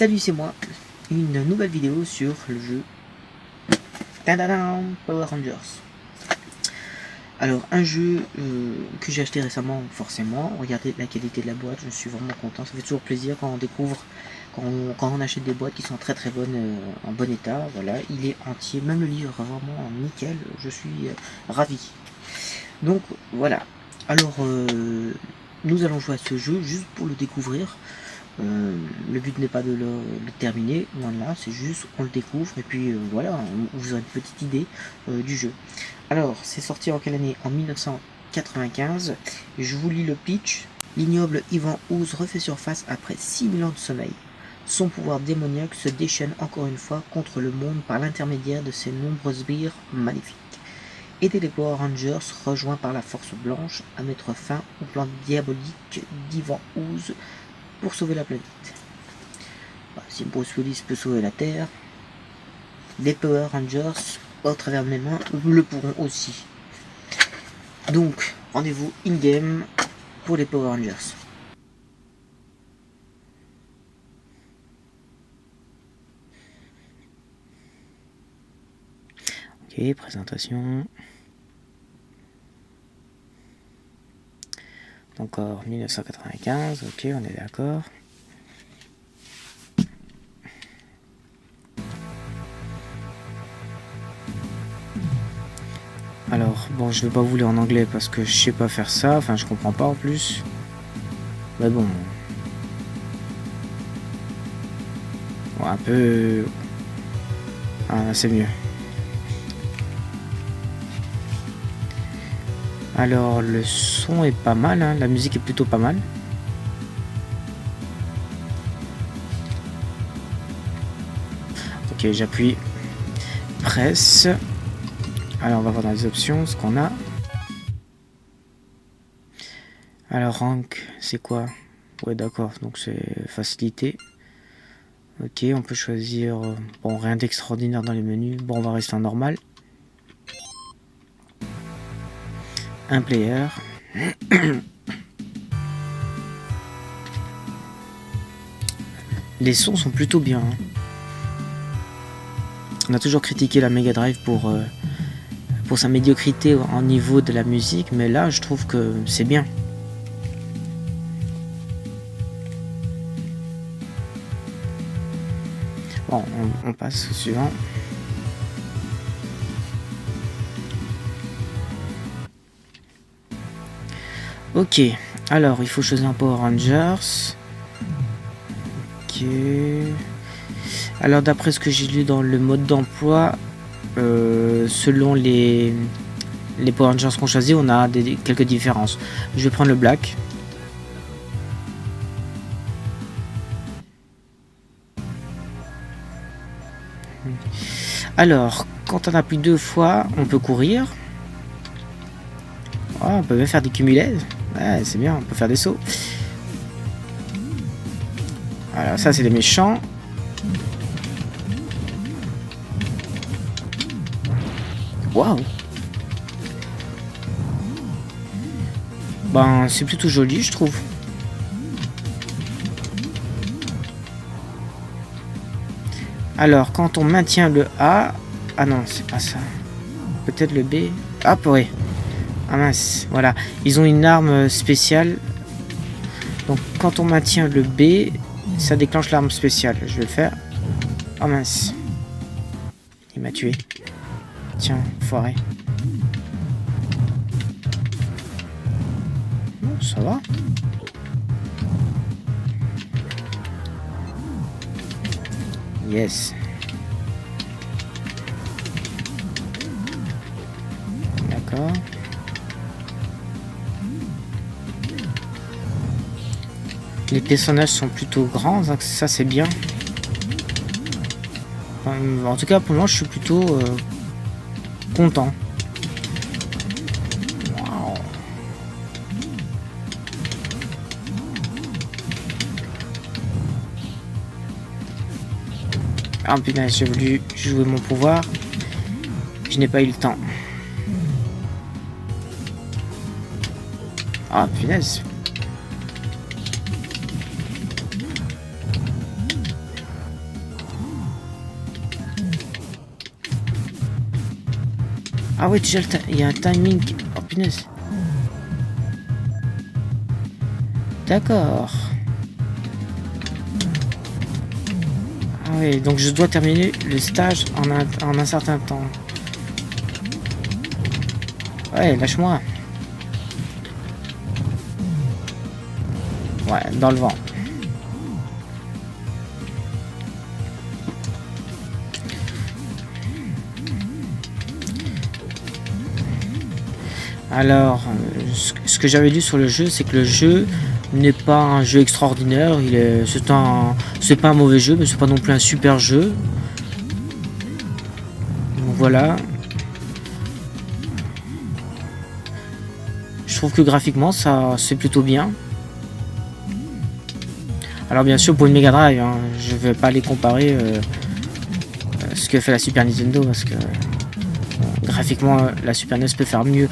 Salut, c'est moi, une nouvelle vidéo sur le jeu Tadadam, Power Rangers. Alors, un jeu que j'ai acheté récemment, forcément. Regardez la qualité de la boîte, je suis vraiment content. Ça fait toujours plaisir quand on découvre, quand on achète des boîtes qui sont très bonnes, en bon état. Voilà, il est entier, même le livre vraiment nickel. Je suis ravi. Donc voilà. Alors, nous allons jouer à ce jeu juste pour le découvrir. Le but n'est pas de le terminer, loin de là, c'est juste on le découvre et puis voilà, vous aurez une petite idée du jeu. Alors, c'est sorti en quelle année? En 1995. Je vous lis le pitch. L'ignoble Ivan Ooze refait surface après 6000 ans de sommeil. Son pouvoir démoniaque se déchaîne encore une fois contre le monde par l'intermédiaire de ses nombreux sbires maléfiques. Aider les Power Rangers, rejoints par la Force Blanche, à mettre fin au plan diabolique d'Ivan Ooze pour sauver la planète. Si Bruce Willis peut sauver la Terre, les Power Rangers, au travers de mes mains, le pourront aussi. Donc, rendez-vous in-game pour les Power Rangers. Ok, présentation. Encore 1995, ok, on est d'accord. Alors, bon, je vais pas vous lire en anglais parce que je sais pas faire ça, enfin je comprends pas en plus. Mais bon. Ouais, un peu... Ah, c'est mieux. Alors, le son est pas mal, hein, la musique est plutôt pas mal. Ok, j'appuie. Presse. Alors, on va voir dans les options ce qu'on a. Alors, rank, c'est quoi? Ouais, d'accord, donc c'est facilité. Ok, on peut choisir... Bon, rien d'extraordinaire dans les menus. Bon, on va rester en normal. Un player. Les sons sont plutôt bien. Hein. On a toujours critiqué la Mega Drive pour sa médiocrité au niveau de la musique, mais là, je trouve que c'est bien. Bon, on passe au suivant. Ok, alors il faut choisir un Power Rangers. Ok. Alors d'après ce que j'ai lu dans le mode d'emploi, selon les Power Rangers qu'on choisit, on a quelques différences. Je vais prendre le Black. Alors, quand on appuie 2 fois, on peut courir. Oh, on peut même faire des cumulets. Ouais, c'est bien, on peut faire des sauts. Alors ça, c'est les méchants. Waouh. Ben, c'est plutôt joli, je trouve. Alors, quand on maintient le A... Ah non, c'est pas ça. Peut-être le B. Ah, pourri. Ah mince, voilà. Ils ont une arme spéciale. Donc, quand on maintient le B, ça déclenche l'arme spéciale. Je vais le faire. Oh mince. Il m'a tué. Tiens, foiré. Bon, ça va. Yes. D'accord. Les personnages sont plutôt grands, donc ça c'est bien. En tout cas pour moi je suis plutôt content. Wow. Ah punaise, j'ai voulu jouer mon pouvoir. Je n'ai pas eu le temps. Ah punaise. Ah ouais, déjà, il y a un timing. Oh punaise. D'accord. Ah ouais, donc je dois terminer le stage en un certain temps. Ouais, lâche-moi. Ouais, dans le vent. Alors, ce que j'avais lu sur le jeu, c'est que le jeu n'est pas un jeu extraordinaire. C'est pas un mauvais jeu, mais c'est pas non plus un super jeu. Donc voilà. Je trouve que graphiquement, ça c'est plutôt bien. Alors bien sûr, pour une Mega Drive, hein, je vais pas les comparer ce que fait la Super Nintendo parce que graphiquement, la Super NES peut faire mieux.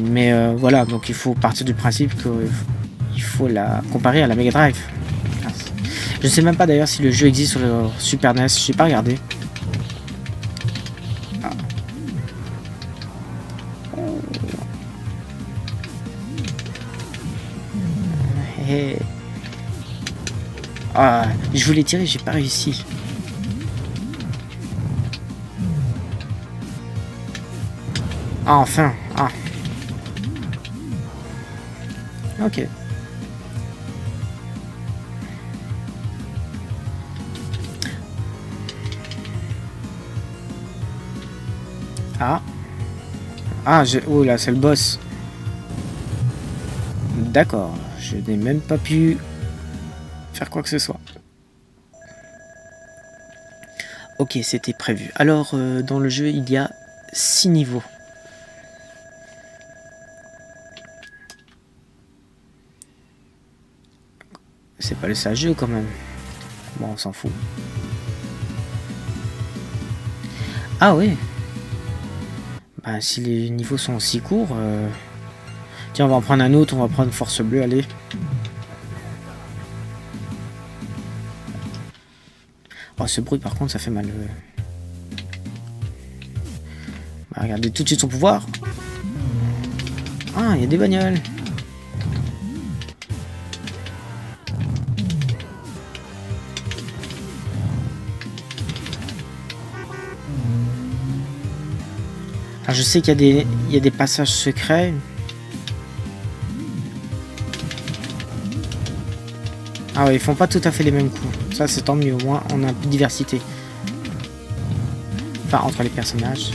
Mais voilà, donc il faut partir du principe qu'il faut la comparer à la Mega Drive. Je ne sais même pas d'ailleurs si le jeu existe sur le Super NES, j'ai pas regardé. Ah. Hey. Ah, je voulais tirer, j'ai pas réussi. Ah, enfin. Ah. Ok. Ah. Ah, oh là, c'est le boss. D'accord. Je n'ai même pas pu faire quoi que ce soit. Ok, c'était prévu. Alors, dans le jeu, il y a 6 niveaux. C'est pas le sage jeu quand même. Bon, on s'en fout. Ah oui. Bah, si les niveaux sont aussi courts... Tiens, on va en prendre un autre, on va prendre Force Bleue, allez. Oh, ce bruit par contre, ça fait mal. Bah, regardez tout de suite son pouvoir. Ah, il y a des bagnoles. Alors, je sais qu'il y a des passages secrets. Ah ouais, ils font pas tout à fait les mêmes coups. Ça, c'est tant mieux. Au moins, on a un peu de diversité. Enfin, entre les personnages.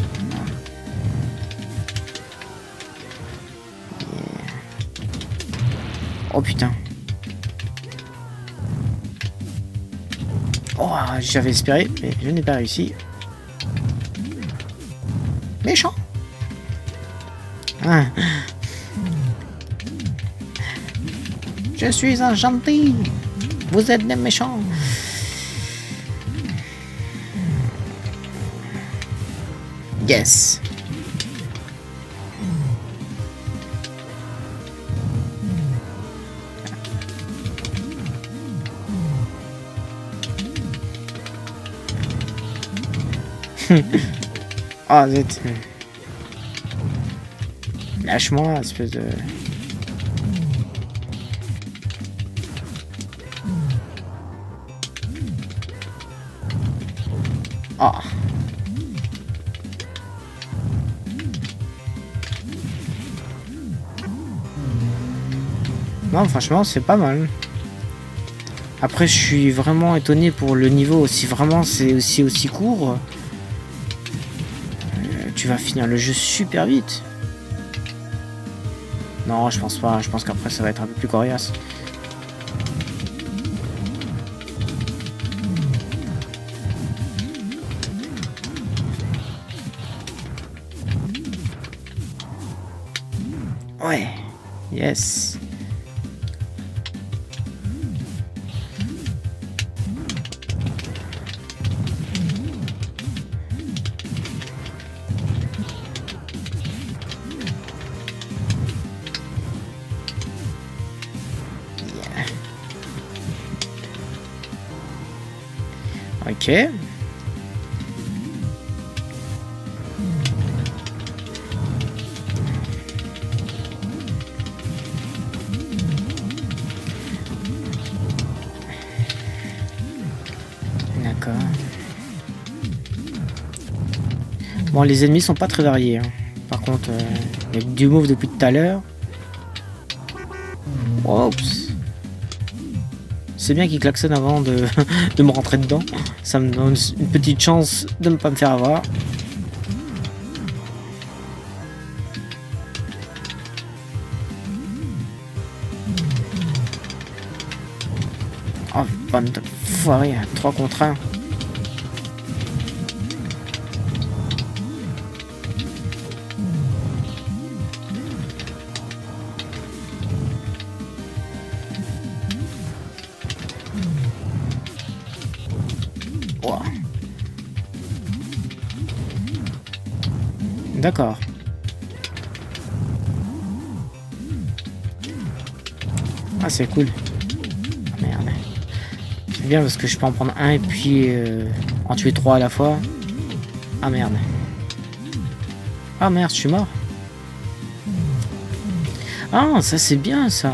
Oh putain. Oh, j'avais espéré, mais je n'ai pas réussi. Méchant. Ah. Je suis un gentil. Vous êtes des méchants. Yes. Ah zut. Lâche-moi, espèce de... Ah. Non, franchement, c'est pas mal. Après, je suis vraiment étonné pour le niveau. Si vraiment c'est aussi court, tu vas finir le jeu super vite. Non, je pense pas. Je pense qu'après, ça va être un peu plus coriace. Ouais. Yes. Ok. Bon, les ennemis sont pas très variés. Hein. Par contre, il y a du move depuis tout à l'heure. Oups. C'est bien qu'il klaxonne avant de, de me rentrer dedans. Ça me donne une petite chance de ne pas me faire avoir. Oh, bande de foirés, 3 contre 1. Wow. D'accord. Ah, c'est cool. Ah, merde. C'est bien parce que je peux en prendre un et puis en tuer 3 à la fois. Ah merde. Ah merde, je suis mort. Ah, ça c'est bien ça.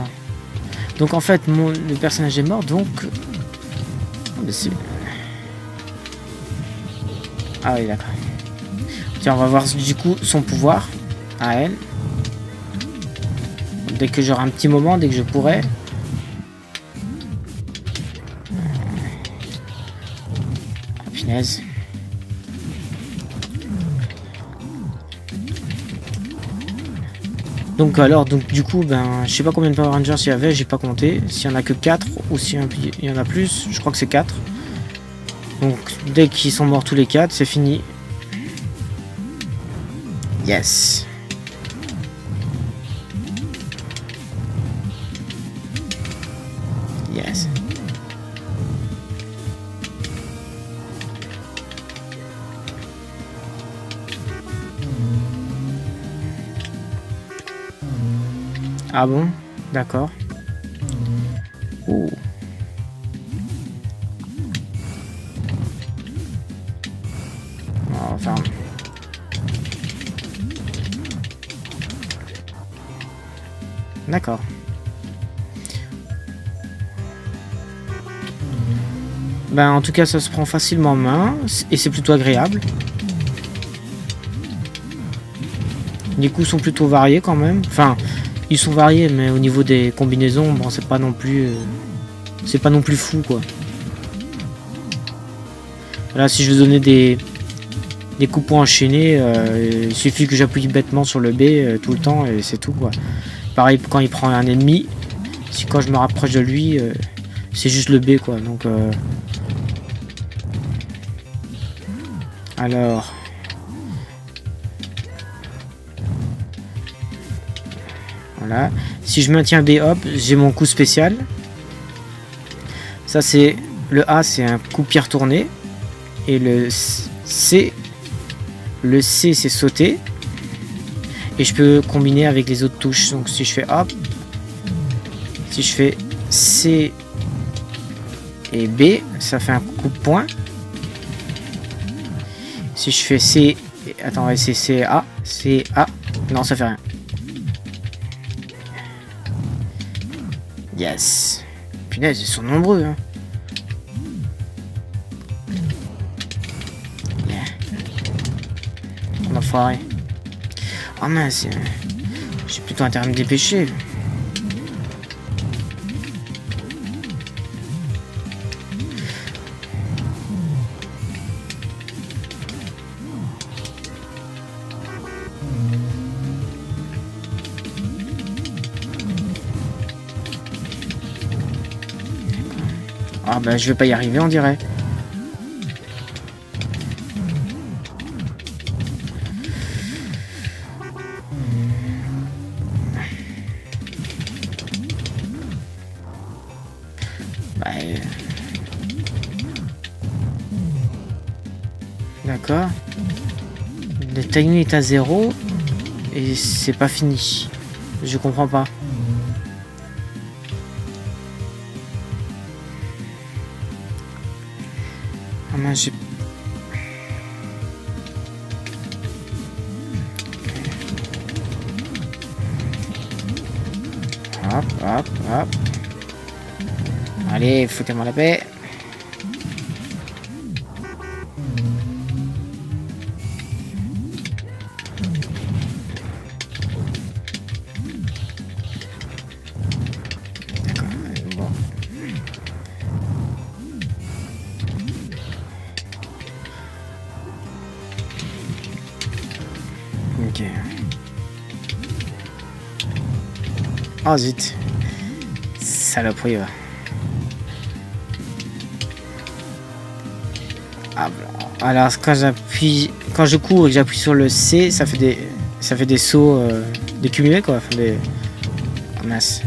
Donc en fait, le personnage est mort, donc... Ah oui, d'accord. Tiens, on va voir du coup son pouvoir à elle. Dès que j'aurai un petit moment, dès que je pourrai. Ah, punaise. Donc alors, du coup, ben, je sais pas combien de Power Rangers il y avait, j'ai pas compté. S'il y en a que 4 ou s'il y en a plus, je crois que c'est 4. Donc dès qu'ils sont morts tous les 4, c'est fini. Yes. Yes. Ah bon? D'accord. Oh. Enfin... D'accord. Ben, en tout cas, ça se prend facilement en main et c'est plutôt agréable. Les coups sont plutôt variés quand même. Enfin, ils sont variés, mais au niveau des combinaisons, bon, c'est pas non plus fou quoi. Là, si je veux donner des coups points enchaînés, il suffit que j'appuie bêtement sur le B tout le temps et c'est tout quoi. Pareil quand il prend un ennemi, si quand je me rapproche de lui, c'est juste le B quoi. Donc alors voilà. Si je maintiens B, hop, j'ai mon coup spécial. Ça c'est le A, c'est un coup pierre tourné et le C c'est sauter. Et je peux combiner avec les autres touches. Donc si je fais hop, si je fais C et B, ça fait un coup de poing. Si je fais C, attends, c'est C A, non ça fait rien. Yes. Punaise, ils sont nombreux. Hein. Yeah. On a foiré. Oh mince, j'ai plutôt intérêt à me dépêcher. Ah bah je vais pas y arriver on dirait. D'accord. Le timing est à 0 et c'est pas fini. Je comprends pas. Ah mince, j'ai... Hop, hop, hop. Allez, foutez-moi la paix. Oh zut. Saloperie, va. Ah, alors quand j'appuie, quand je cours et que j'appuie sur le C, ça fait des sauts, des cumulés quoi, enfin des... Oh, mince.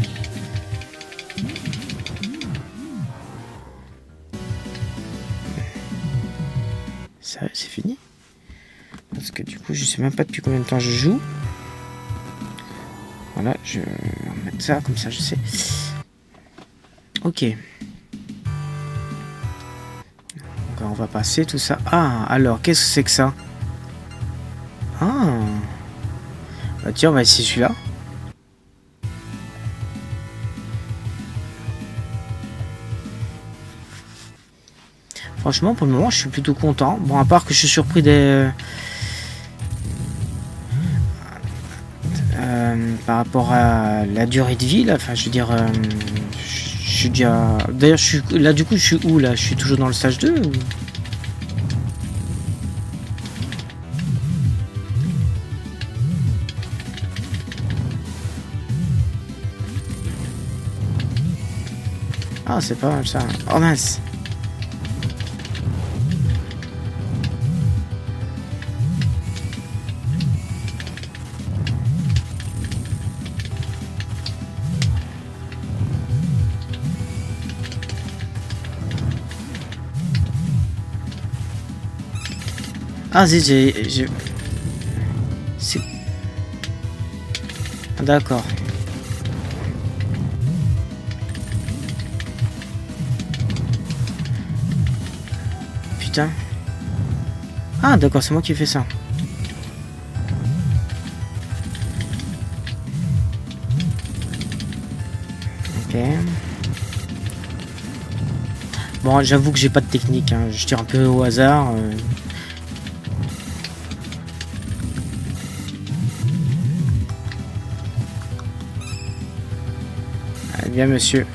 Ça, c'est fini. Parce que du coup, je sais même pas depuis combien de temps je joue. Voilà, je vais mettre ça comme ça, je sais. Ok. Donc on va passer tout ça. Ah, alors, qu'est-ce que c'est que ça? Ah. Bah tiens, on va essayer celui-là. Franchement, pour le moment, je suis plutôt content. Bon, à part que je suis surpris des... par rapport à la durée de vie, là. Enfin, je veux dire... je suis déjà... D'ailleurs, je suis... Là, du coup, je suis où, là? Je suis toujours dans le stage 2 ou... Ah, c'est pas mal, ça. Oh, mince. Ah, j'ai... C'est... D'accord. Putain. Ah, d'accord, c'est moi qui ai fait ça. Ok. Bon, j'avoue que j'ai pas de technique, hein. Je tire un peu au hasard. Allez, bien, monsieur.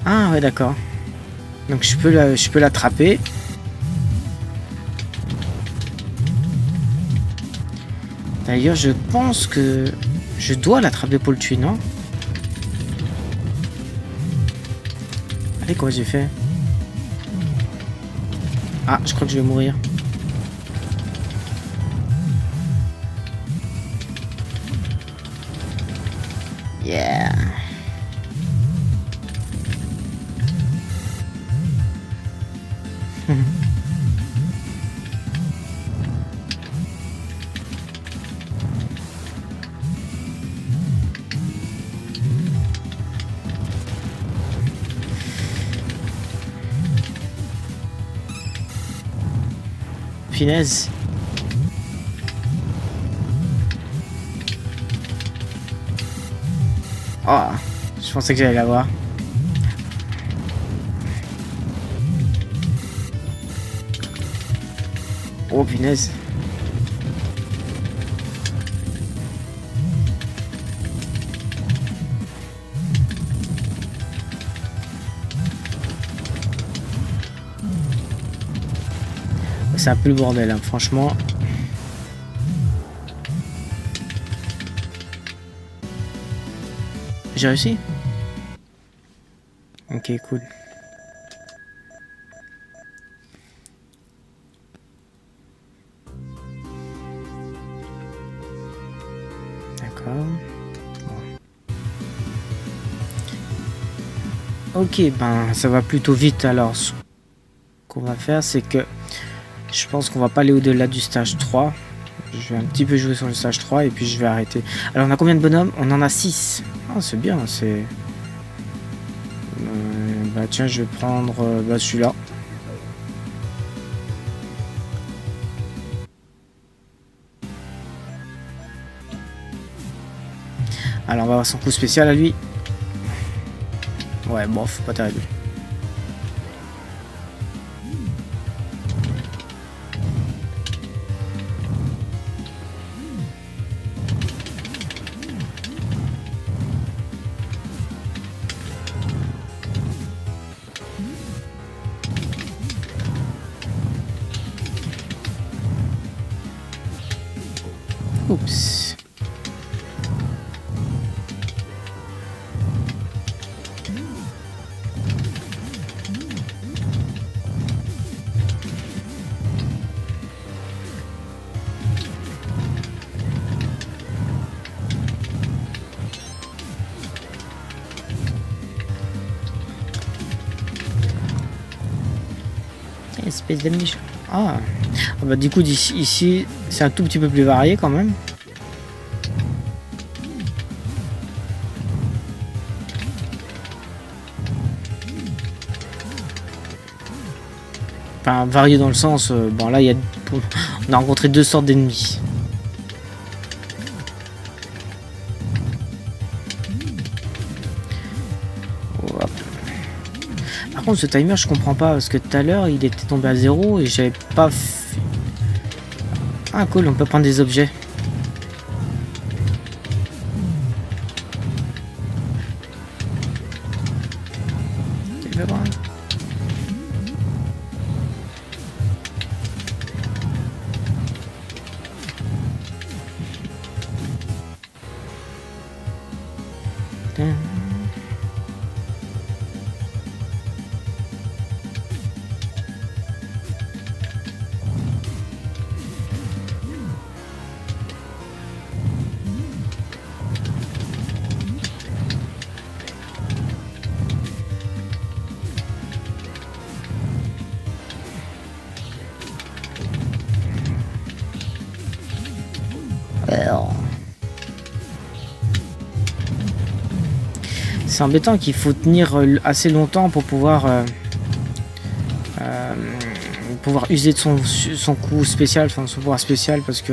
Ah, ouais, d'accord. Donc je peux l'attraper. D'ailleurs, je pense que je dois l'attraper pour le tuer, non? Allez, quoi j'ai fait? Ah, je crois que je vais mourir. Yeah. Finesse. Oh, je pensais que j'allais l'avoir. Oh, punaise. C'est un peu le bordel, hein, franchement. J'ai réussi. Ok, cool. D'accord. Bon. Ok, ben ça va plutôt vite. Alors, ce qu'on va faire, c'est que je pense qu'on va pas aller au-delà du stage 3. Je vais un petit peu jouer sur le stage 3 et puis je vais arrêter. Alors, on a combien de bonhommes? On en a 6. Ah, c'est bien, c'est... bah tiens, je vais prendre celui-là. Alors, on va avoir son coup spécial à lui. Ouais, bon, faut pas terrible. Oups. Espèce de méchant. Ah. Ah bah du coup ici c'est un tout petit peu plus varié quand même. Enfin varié dans le sens, bon là il y a, on a rencontré deux sortes d'ennemis. Hop. Par contre ce timer je comprends pas parce que tout à l'heure il était tombé à 0 et j'avais pas fait... Ah cool, on peut prendre des objets. C'est pas grave. C'est embêtant qu'il faut tenir assez longtemps pour pouvoir user de son coup spécial, enfin son pouvoir spécial, parce que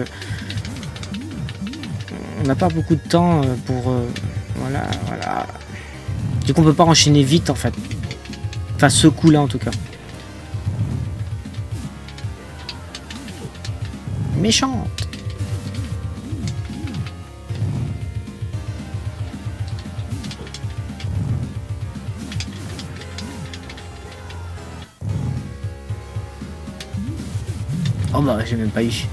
on n'a pas beaucoup de temps pour voilà. Du coup on peut pas enchaîner vite en fait. Enfin ce coup là en tout cas. Méchante. Oh bah j'ai même pas eu.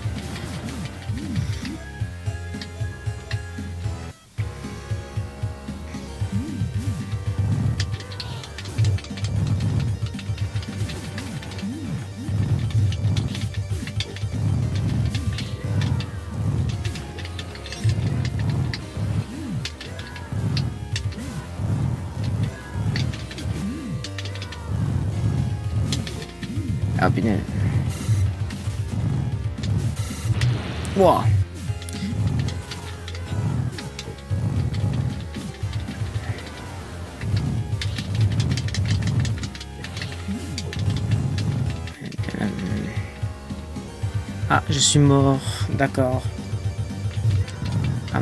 Ah putain. Wow. Ah, je suis mort, d'accord. Ah,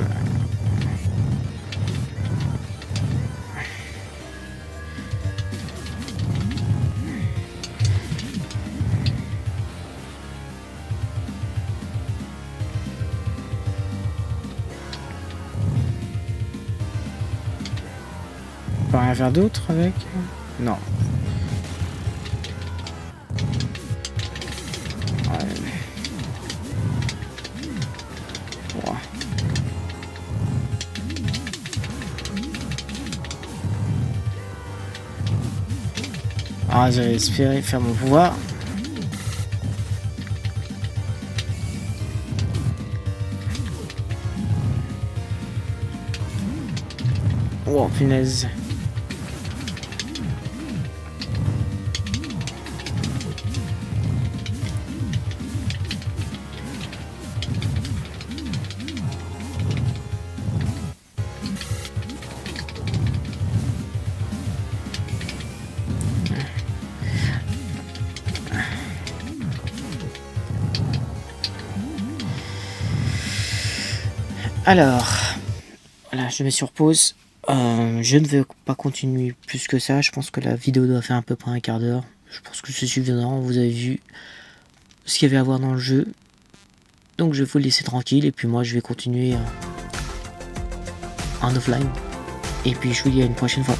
on peut rien faire d'autre avec? Non. Ah, j'avais espéré faire mon pouvoir. Oh, punaise. Alors, voilà, je me sur pause. Je ne vais pas continuer plus que ça. Je pense que la vidéo doit faire à peu près un quart d'heure. Je pense que c'est suffisant. Vous avez vu ce qu'il y avait à voir dans le jeu. Donc je vais vous laisser tranquille. Et puis moi, je vais continuer en offline. Et puis je vous dis à une prochaine fois.